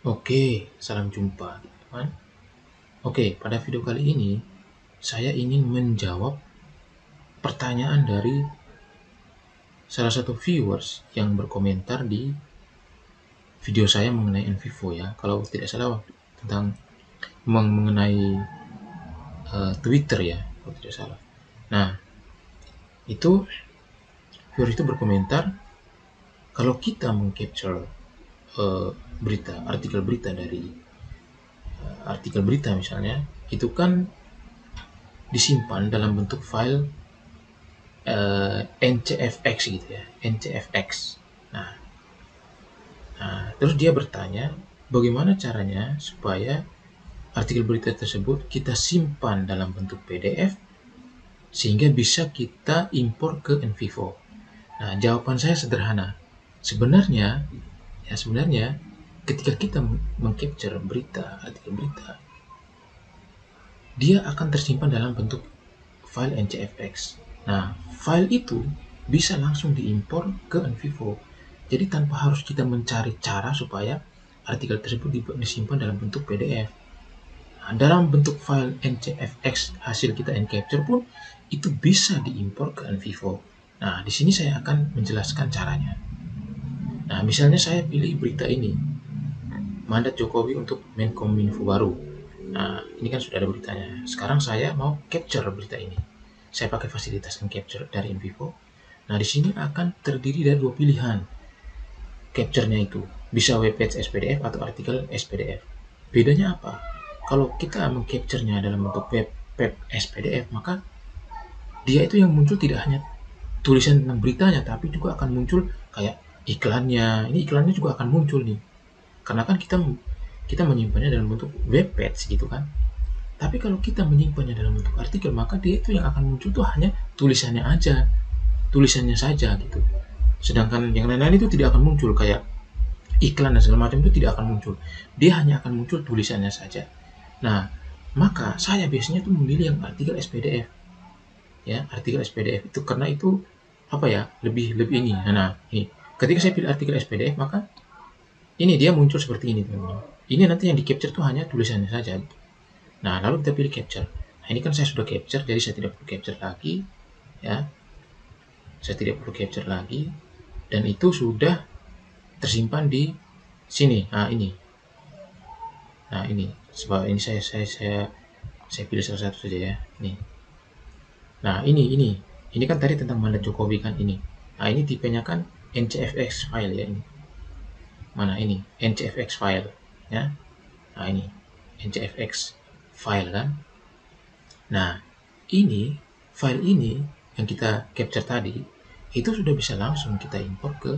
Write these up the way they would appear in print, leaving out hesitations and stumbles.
Oke, salam jumpa, teman. Oke, pada video kali ini saya ingin menjawab pertanyaan dari salah satu viewers yang berkomentar di video saya mengenai Envivo ya. Kalau tidak salah tentang mengenai Twitter ya, kalau tidak salah. Nah, itu viewers itu berkomentar kalau kita mengcapture artikel berita dari artikel berita misalnya, itu kan disimpan dalam bentuk file NCFX gitu ya, NCFX. Nah, terus dia bertanya, bagaimana caranya supaya artikel berita tersebut kita simpan dalam bentuk PDF sehingga bisa kita impor ke Envivo. Nah, jawaban saya sederhana. Sebenarnya ketika kita mengcapture artikel berita, dia akan tersimpan dalam bentuk file NCFX. Nah, file itu bisa langsung diimpor ke Envivo. Jadi tanpa harus kita mencari cara supaya artikel tersebut disimpan dalam bentuk PDF. Nah, dalam bentuk file NCFX hasil kita encapture pun itu bisa diimpor ke Envivo. Nah, di sini saya akan menjelaskan caranya. Nah, misalnya saya pilih berita ini, mandat Jokowi untuk Menkominfo baru. Nah, ini kan sudah ada beritanya. Sekarang saya mau capture berita ini. Saya pakai fasilitas capture dari Envivo. Nah, di sini akan terdiri dari dua pilihan. Capture-nya itu bisa web page SPDF atau artikel SPDF. Bedanya apa? Kalau kita mengcapture-nya dalam bentuk web SPDF, maka dia itu yang muncul tidak hanya tulisan tentang beritanya, tapi juga akan muncul kayak iklannya. Ini iklannya juga akan muncul nih. Karena kan kita menyimpannya dalam bentuk web page gitu kan. Tapi kalau kita menyimpannya dalam bentuk artikel, maka dia itu yang akan muncul tuh hanya tulisannya aja, tulisannya saja gitu. Sedangkan yang lain-lain itu tidak akan muncul, kayak iklan dan segala macam itu tidak akan muncul. Dia hanya akan muncul tulisannya saja. Nah, maka saya biasanya tuh memilih yang artikel SPDF. Ya, artikel SPDF itu karena itu apa ya? Lebih ini. Nah, ini. Ketika saya pilih artikel SPDF, maka ini dia muncul seperti ini, teman-teman. Ini nanti yang di capture tuh hanya tulisannya saja. Nah, lalu kita pilih capture. Nah, ini kan saya sudah capture, jadi saya tidak perlu capture lagi, ya. Saya tidak perlu capture lagi, dan itu sudah tersimpan di sini. Nah, ini. Nah, ini. Sebab ini saya pilih salah satu saja ya. Ini. Nah, ini kan tadi tentang mandat Jokowi kan ini. Nah, ini tipenya kan NCFX file ya ini. Mana ini? NCFX file, ya. Nah, ini NCFX file kan. Nah, file ini yang kita capture tadi itu sudah bisa langsung kita import ke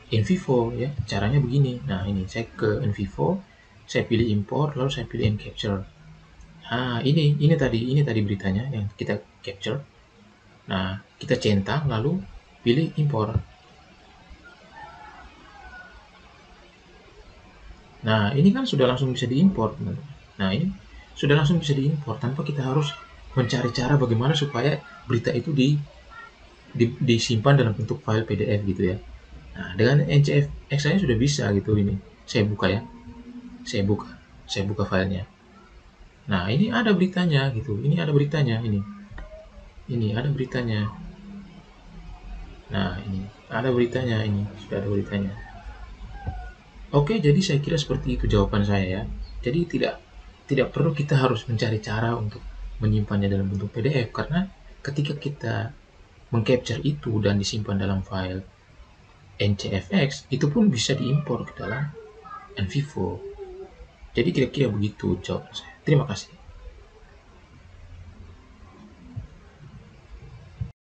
Envivo ya. Caranya begini. Nah, ini saya ke Envivo, saya pilih import, lalu saya pilih encapture. Nah, ini tadi beritanya yang kita capture. Nah, kita centang lalu pilih import. Nah, ini kan sudah langsung bisa diimport. Nah, ini sudah langsung bisa diimport tanpa kita harus mencari cara bagaimana supaya berita itu disimpan dalam bentuk file PDF gitu ya. Nah, dengan NCFX saya sudah bisa gitu ini. Saya buka ya. Saya buka filenya. Nah, ini ada beritanya gitu. Ini ada beritanya ini. Ini ada beritanya. Nah, ini ada beritanya ini. Sudah ada beritanya. Oke, jadi saya kira seperti itu jawaban saya ya. Jadi tidak perlu kita harus mencari cara untuk menyimpannya dalam bentuk PDF karena ketika kita mengcapture itu dan disimpan dalam file NCFX itu pun bisa diimpor ke dalam Envivo. Jadi kira-kira begitu jawaban saya. Terima kasih.